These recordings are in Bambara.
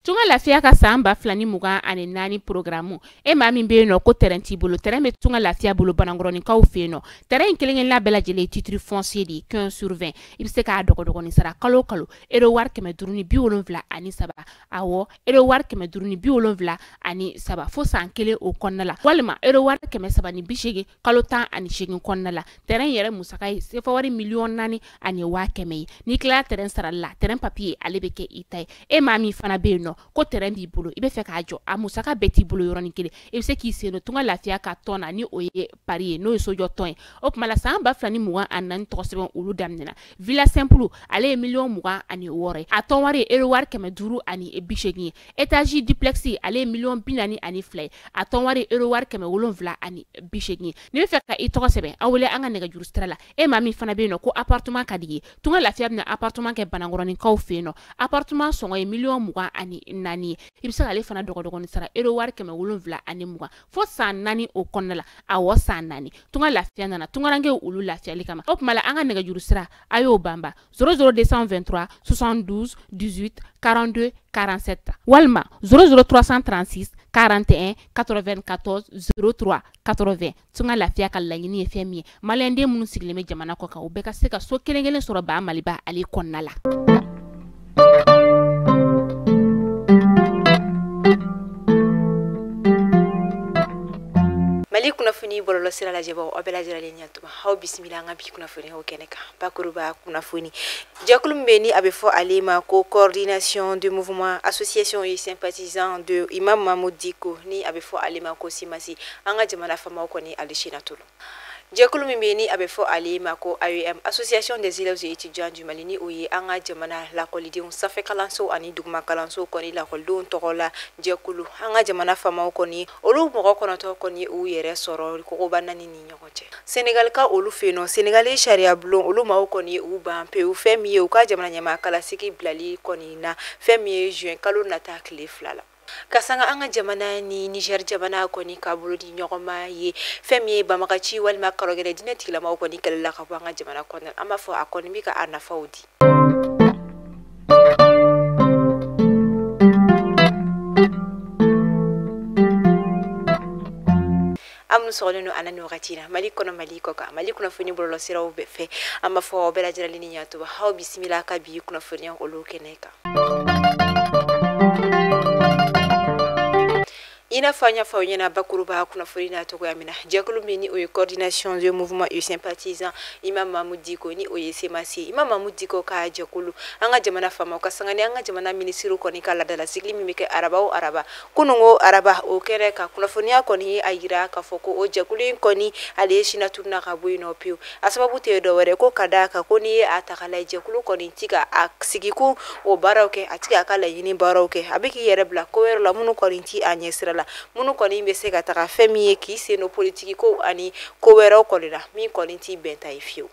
Tunga lafiya ka samba flani mugan ani nani programu e ma min be no ko terrain ti bolo terrain be tunga lafiya bolo banangoroni kaw fe no terrain kelen la bela jele titre foncier di 15 sur 20 ibse ka dogo ni sara kalo ero war keme duruni bi wolonvla ani saba awo ero war keme duruni bi wolonvla ani saba fo san kele o konnala walma ero war keme saba ni bishege kalo tan ani shegin konnala terrain yere musaka se fa wari million nani ani wa keme ni kla terrain sara la terrain papier alebeke itay e ma mi fana be no ko terrain bi bolo ibe fe ka jo amusaka beti bolo yoroni kele e se ki se no tunga lafiya ka tona ni oye pari no so jo ton o mala samba flani mugan anan to sebon ulu damnena villa simple ale million mugan ani wore a ton wari ero war keme duru ani e bishegi etage duplexi ale million binani ani flay a ton wari ero war keme wolonvla ani bishegi ni be fe ka i to sebe awole anga nega juru strala e mami fana be no ko appartement kadigi tunga lafiya na appartement ke banangoroni kaw fe no appartement songo e million mugan ani nani ibisa ale fana dogo ni sara ero war keme wolonvla ani mugan fo san nani o konnala awo san nani tunga lafiya nana tunga range ulu lafiya likama op mala anga nega juru sira ayo bamba 00223 72 18 42 47 walma 00336 41 94 03 80 tunga lafiya ka lanyini e femi malende munu sigleme jamana ko ka o beka se ka so kelengelen soro ba maliba ali konnala. Mali kunafuni bololo sira la jeba o bela jira lenya tuma haw bismillah ngabi kunafuni ho keneka bakuruba kunafuni jakulum beni abefo alima ko coordination du mouvement association et sympathisants de Imam Mahmoud Dicko ni abefo alima ko simasi anga jamana fama ko ni alishina tulu Jekulu Mimbeni abefo alima ko AEM Association des élèves et étudiants du Malini oye anga jamana la kolidon safe kalanso ani dugma kalanso koni la koldon tokola jekulu anga jamana fama koni olu mogo kono to koni u yere soro ko banani ni nyokoche Senegal ka olu feno Senegalais sharia blon olu ma koni u ban pe u femi u ka jamana nyama kala siki blali koni na femi juin kalo nata kleflala kasanga anga jamana ni Niger jamana koni kabulu di nyogoma ye femi bamakachi wal makarogere dineti la ma koni kala ka anga jamana koni ama fo akoni mika ana faudi amnu soleno anani wakatina mali kono mali koka mali kuna funi bolo siraw be fe ama fo bela jira lini nyatu ba haw bismillah ka bi kuna funi ko lo keneka ina fanya na bakuru ba kuna furina to ko yamina jakulu mini o coordination du mouvement et sympathisant Imam Mahmoud Dicko ni o yesemasi Imam Mahmoud Dicko ka jakulu anga jamana fama ka sangani anga jamana ministru ko ni kala dala sigli mimike araba o araba kunungo araba o kereka kuna funia ko ni ayira ka foko o jakulu ko ni aleshina turna ka buino piu asababu te do wore ko kadaka ko ni atakala jakulu ko ni tika aksigiku o baroke atika kala yini baroke abiki yere bla ko wero la munu ko ni ti anyesrala munu koni be se ka taga femi ye ki se no politique ko ani ko wera ko lira mi koni ti benta ifiu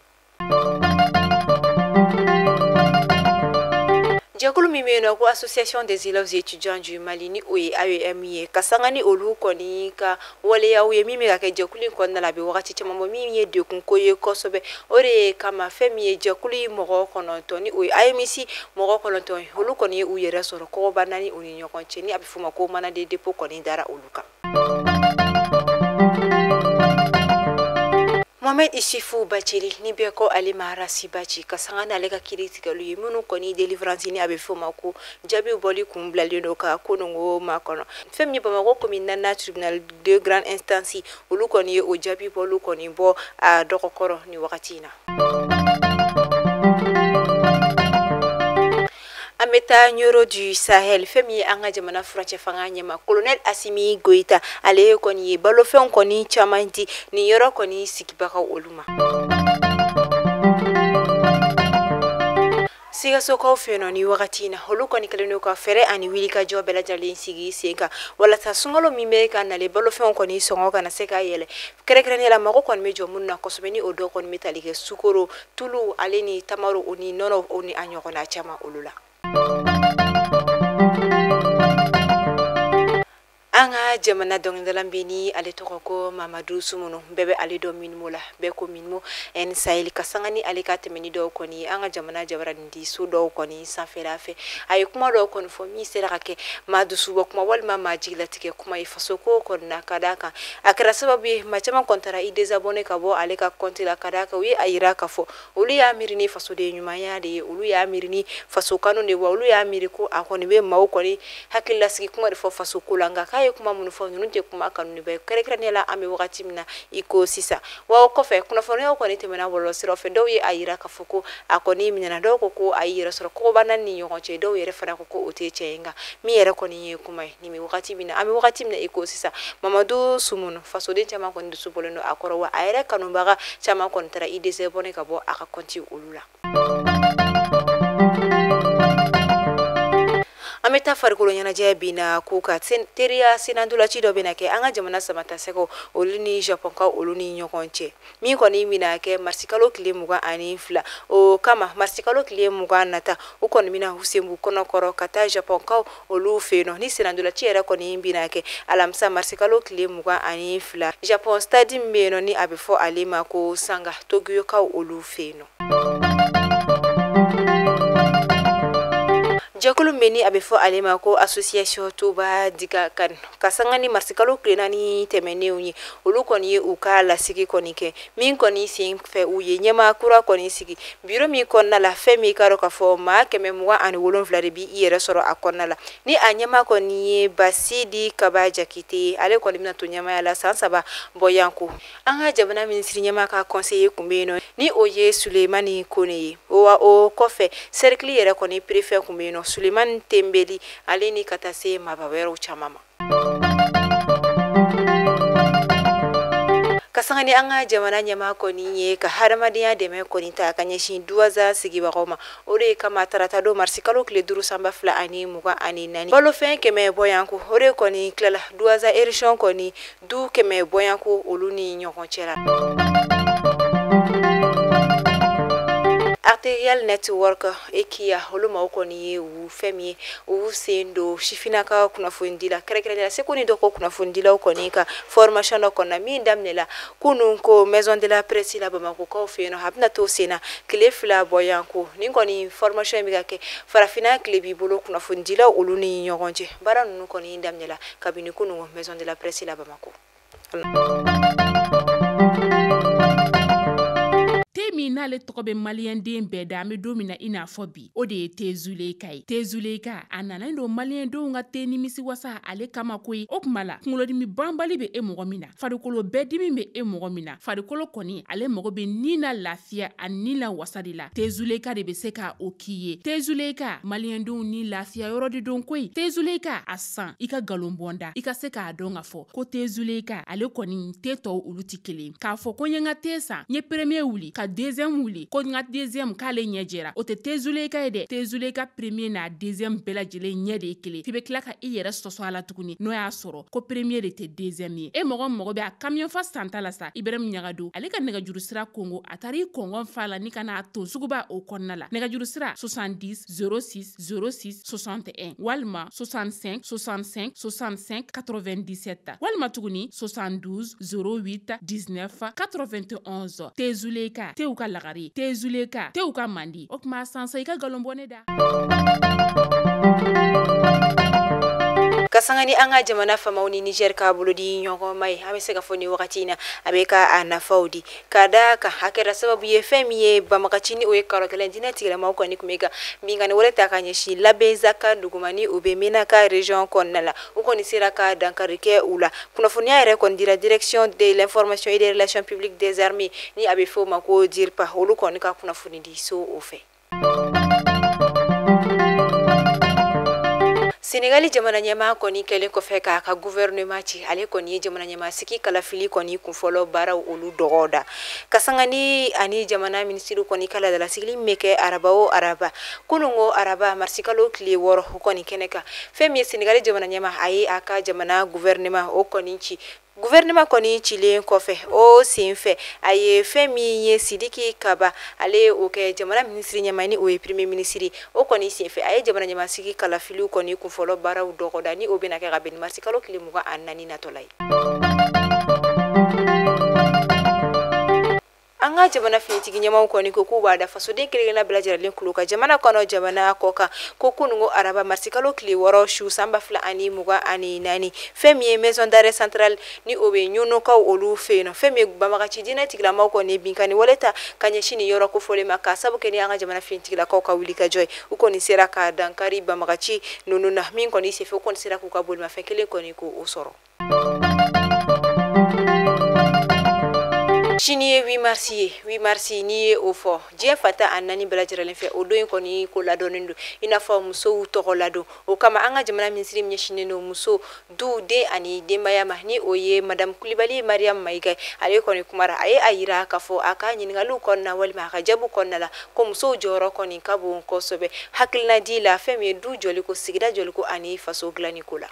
Jakulu mimeno ko association des élèves et étudiants du Mali ni oye AEM kasangani olu koni ka wale ya uye mimi ka jakulu ko na labe wakati chama mimi ye de kun koye kosobe ore kama femi ye jakulu mogo kono to ni oye AMC mogo kono to olu koni uye resoro ko banani uni nyokonche ni abifuma ko mana de depo koni dara oluka Mohamed Isifou Bacheli ni beko ali marasi bachi kasangana lega kritika lu yimunu koni deliverance ni abefoma ko jabi boli kumbla lendo ka konongo makono femni bamako komina na tribunal de grande instance ulu koni o jabi bolu koni bo a dokokoro ni wakatina Ameta Nyoro du Sahel femi anga jamana French fanga nyama colonel Assimi Goïta ale koni balofen koni chamanti ni yoro koni sikibaka oluma Siga soko feno ni wakatina holu koni kaleno ka fere ani wilika jo bela jali sigi sega wala ta sungalo mimeka na le balofen koni songo kana seka yele krekrene la mako koni mejo munna kosobeni odo koni metalike sukoro tulu aleni tamaro oni nono oni anyoko na chama olula Anga nga jamana dongdalan beni ale tɔgɔ ko Mamadou Sumunu bɛɛ bɛ ale dɔ minimo la bɛɛ ko minimo en sahel kasangani ale ka tɛmɛni dɔw kɔni an ka jamana jabaranin di so dɔw kɔni sanfɛla fɛ a ye kuma dɔw kɔni fɔ min sera ka kɛ maa dusubɔ kuma walima maa jigilatigɛ kuma ye faso ko kɔni na ka d'a kan a kɛra sababu ye maa caman kɔntara i désabonné ka bɔ ale ka compte la ka d'a kan u ye a yira k'a fɔ olu y'a miiri ni fasoden ɲumanya de ye olu y'a miiri ni faso kanu de wa olu y'a miiri ko a kɔni bɛ maaw kɔni hakililasigi kuma de fɔ faso ko la nka k'a ye kuma minnu fɔ ninnu tɛ kuma kanu de bɛ kɛrɛnkɛrɛnnenya la an bɛ wagati min na i ko sisan wa o kɔfɛ kunnafoniyaw kɔni tɛmɛna bɔlɔlɔsiraw fɛ dɔw ye a yira k'a fɔ ko a kɔni minɛna dɔw ko a y'i yɛrɛ sɔrɔ kɔgɔbana ni ɲɔgɔn cɛ dɔw yɛrɛ fana ko o tɛ tiɲɛ ye nka min yɛrɛ kɔni ye kuma ye nin bɛ wagati min na an bɛ wagati min na i ko sisan Mamadou Sumunu fasoden caman kɔni dusu bɔlen don a kɔrɔ wa a yɛrɛ kanubaga caman kɔni taara i désabonné ka bɔ a ka compte olu la. An bɛ taa farikolo ɲɛnajɛ bin na ko ka teriya senandolaci dɔ bɛna kɛ an ka jamana samata sɛgɛw olu ni Japonkaw olu ni ɲɔgɔn cɛ min kɔni bɛna kɛ marsikalo tile 22 o kama marsikalo tile 20 nata o kɔni bɛna Husembu kɔnɔkɔrɔ ka taa Japonkaw olu fɛ yen nɔ ni senandolaci yɛrɛ kɔni bɛna kɛ alamisa marsikalo tile 22 Japon stade min bɛ yen nɔ ni a bɛ fɔ ale ma ko Sanga Tokyokaw olu fɛ yen nɔ. Jɛkulu min ni a bɛ fɔ ale ma ko association Touba Diga kan ka sanga ni marsikalo tile 4 tɛmɛnenw ye olu kɔni ye u ka lasigi kɔni kɛ min kɔni sen fɛ u ye ɲɛmaa kura kɔni sigi bureau min kɔnɔna la fɛn min ka dɔn k'a fɔ maa 127 de bi i yɛrɛ sɔrɔ a kɔnɔna la ni a ɲɛmaa kɔni ye Basidi Kaba Jakite ale kɔni bɛna to ɲɛmaaya la san 3 bɔyanko an ka jamana minisiri ɲɛmaa ka conseiller kun bɛ yen nɔ ni o ye Sulemani Kone ye o kɔfɛ cercle yɛrɛ kɔni préfet kun bɛ yen nɔ Sulemani Tembeli ale ni ka taa se maaba wɛrɛw caman ma. Kasangani an ka jamana ɲɛmaa kɔni ye ka hadamadenya dɛmɛ kɔni ta ka ɲɛsin duwaza sigibagaw ma o de kama tarata don marsikalo tile 5 sanba 2024 balofɛn 100 bɔyanko o de kɔni tilala duwaza édition kɔni du 100 bɔyanko olu ni ɲɔgɔn cɛla. Arterial Network Ekia olu maaw kɔni ye u fɛn min ye u sen don sifinaka kunnafoni la kɛrɛnkɛrɛnnenya se ko ni dɔ ko kunnafonidilaw kɔni ka formation dɔ kɔnɔna min daminɛla kunun ko maison de la presse la Bamakokaw fɛ yen nɔ a bɛna to sen na tile 2 bɔyanko nin kɔni formation bɛ ka kɛ farafinna tile b'i bolo kunnafonidilaw olu ni ɲɔgɔn cɛ baara ninnu kɔni daminɛla kabini kunun maison de la presse la Bamako. Min n'ale tɔgɔ bɛ maliyɛnden bɛɛ da an bɛ don min na i n'a fɔ bi o de ye Tezuleka ye Tezuleka a nana don maliyɛndenw ka te nimisi wasa ale kama koyi o kuma la kunkolodimi banbali bɛ e mɔgɔ min na farikolo bɛɛ dimi bɛ e mɔgɔ min na farikolo kɔni ale mɔgɔ bɛ ni na lafiya ani ni la wasa de la Tezuleka de bɛ se ka o k'i ye Tezuleka maliyɛndenw ni lafiya yɔrɔ de don koyi Tezuleka a san i ka galon bɔnda i ka se k'a dɔn ka fɔ ko Tezuleka ale kɔni te tɔw olu ti kelen k'a fɔ ko n ye n ka te san n ye premier wuli ka deuxième wuli ko n ka deuxième k'ale ɲɛ jɛra o tɛ Tezuleka ye dɛ Tezuleka premier n'a deuxième bɛɛ lajɛlen ɲɛ de ye kelen f'i bɛ tila ka i yɛrɛ sɔsɔ a la tuguni n'o y'a sɔrɔ ko premier de tɛ deuxième ye e mɔgɔ bɛ a camion fa santa la sa Ibrahim Ɲagadu ale ka nɛgɛjuru sira Kongo a taara i kɔngɔn fa la ni ka n'a ton suguba o kɔnɔna la nɛgɛjuru sira 70 06 06 61 walima 65 65 65 97 walima tuguni 72 08 19 91 Tezuleka tew ka lagari Tezuleka tew ka mandi o kuma sansa i ka galonbɔne da. Kasangani an ka jamana famaw ni Niger ka bolo di ɲɔgɔn ma ye an bɛ se ka fɔ ni wagati in na a bɛ ka a nafaw di ka da kan a kɛra sababu ye fɛn min ye banbagaci o ye karo kelen diinɛ tigilamɔgɔw kɔni tun bɛ ka binkani wɛrɛ ta ka ɲɛsin Labɛnzaka dugumani o bɛ Menaka région kɔnɔna la u kɔni sera ka dankari kɛ u la kunnafoniya yɛrɛ kɔni dira direction de l'information et des relations publiques des armées ni a bɛ fɔ o ma ko DIRPA olu kɔni ka kunnafoni di so o fɛ. Senegali jamana ɲɛmaa kɔni kɛlen kɔfɛ k'a ka gouvernement ci ale kɔni ye jamana ɲɛmaa sigi kalafili kɔni kunfɔlɔ baaraw olu dɔgɔda kasangani ani jamana minisiri kɔni kala dalasigili min bɛ kɛ araba o araba kunungo araba marsikalo tile 6 o kɔni kɛnɛ kan fɛn min ye Senegali jamana ɲɛmaa a ye a ka jamana gouvernement o kɔni ci gouvernement kɔni cilen kɔfɛ o senfɛ a ye fɛn min ye Sidiki Kaba ale o kɛ jamana ministre ɲɛma ni o ye premier ministre o kɔni senfɛ a ye jamana ɲɛmasigi kalafiliw kɔni kunfɔlɔ baaraw dɔgɔda ni o bɛna kɛ ka bɛn ni marisi kalo tile 24 natɔla ye. An ka jamana finitigi ɲɛmaw kɔni ko k'u b'a da fasoden kelen-kelenna bɛɛ lajɛlen kulo ka jamana kɔnɔ jamana kɔ kan ko kunungo araba marisi kalo tile 6 su san 2024 fɛn min ye maison d'arrêt centrale ni o bɛ ɲonokaw olu fɛ yen nɔ fɛn min ye banbagaci diinɛ tigilamaw kɔni binkani wale ta ka ɲɛsin nin yɔrɔ kofɔlen ma k'a sabu kɛ ni an ka jamana finitigilakaw ka wuli ka jɔ ye u kɔni sera ka dankari banbagaci ninnu na min kɔni senfɛ u kɔni sera k'u ka bolimafɛn kelen kɔni ko o sɔrɔ. Sini ye 8 mars ye 8 mars ni ye o fɔ diɲɛ fata a naani bɛɛ lajɛlen fɛ o don in kɔni ko ladɔnnen don i n'a fɔ musow tɔgɔ ladon o kama an ka jamana ministre ɲɛsinnen don muso du den ani denbaya ma ni o ye madame Kulibali Mariam Mayiga ale kɔni kumara a ye a yira k'a fɔ a ka ɲininkaliw kɔnɔna walima a ka jaabiw kɔnɔna la ko musow jɔyɔrɔ kɔni ka bon kosɛbɛ hakilina di la fɛn min ye du jɔliko sigida jɔliko ani faso dilanni ko la.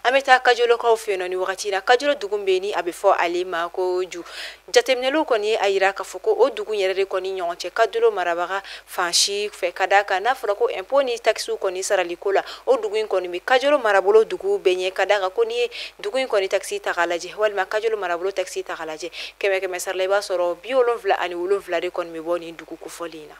Ameta kajolo kaw feno ni wakati na kajolo dugu mbeni a bɛ fɔ ale ma ko ju jateminɛliw kɔni a yira k'a fɔ ko o dugu yɛrɛ de kɔni ɲɔgɔn cɛ kajolo marabaga fansi fɛ ka d'a kan n'a fɔra ko impôt ni taxes kɔni saraliko la o dugu in kɔni bɛ kajolo marabolo dugu bɛɛ ɲɛ ka d'a kan ko ni ye dugu in kɔni taxes ta k'a lajɛ walima kajolo marabolo taxes ta k'a lajɛ kɛmɛ kɛmɛ sara la i b'a sɔrɔ 77 de kɔni bɛ bɔ nin dugu kofɔlen in na.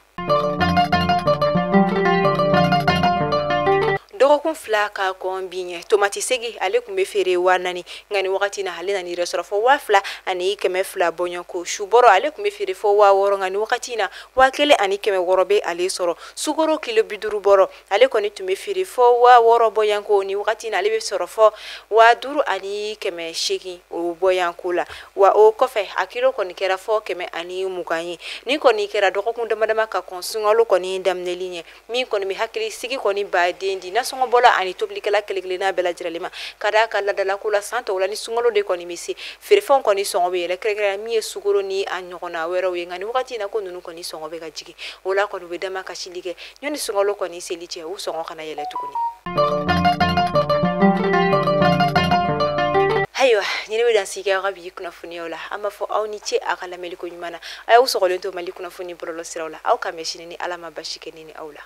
dɔgɔkun fila ka kɔn bi ɲɛ tomati segi ale kun bɛ feere 4,000 nka ni wagati na ale nana yɛrɛ sɔrɔ fɔ 2,000 ani 100 bɔɲɔko subɔrɔ ale kun bɛ feere fɔ 6,000 nka ni wagati na 1,100 bɛ ale sɔrɔ sukaro kilo 50 bɔrɔ ale kɔni tun bɛ feere fɔ 6,000 bɔɲɔko ni wagati na ale bɛ sɔrɔ fɔ 5,000 ani 800 o bɔɲɔko la wa o kɔfɛ a kilo kɔni kɛra fɔ 120 ye ni kɔni kɛra dɔgɔkun damadama ka kɔn sunkalo kɔni daminɛli ɲɛ min kɔni bɛ hakili sigi kɔni baden di nasɔngɔ bɔla ani tobilikɛla kelen-kelenna bɛɛ lajɛlen ma ka d'a ka ladalako la san tɔw la ni sunkalo de kɔni bɛ se feerefɛnw kɔni sɔngɔ bɛ yɛlɛ kɛrɛnkɛrɛnya min ye sukaro ni a ɲɔgɔnna wɛrɛw ye nka ni wagati in na ko ninnu kɔni sɔngɔ bɛ ka jigin o la kɔni u bɛ dama kasili kɛ ɲɔni sunkalo kɔni seli cɛ u sɔngɔ kana yɛlɛ tuguni. Ayiwa ɲinɛ bɛ dan sigi aw ka bi kunnafoniyaw la an b'a fɔ aw ni ce a ka lamɛnliko ɲuman na a y'aw sɔgɔlen to Mali kunnafoni bɔlɔlɔ siraw la aw ka mɛn sini ni Ala ma basi kɛ ni aw la.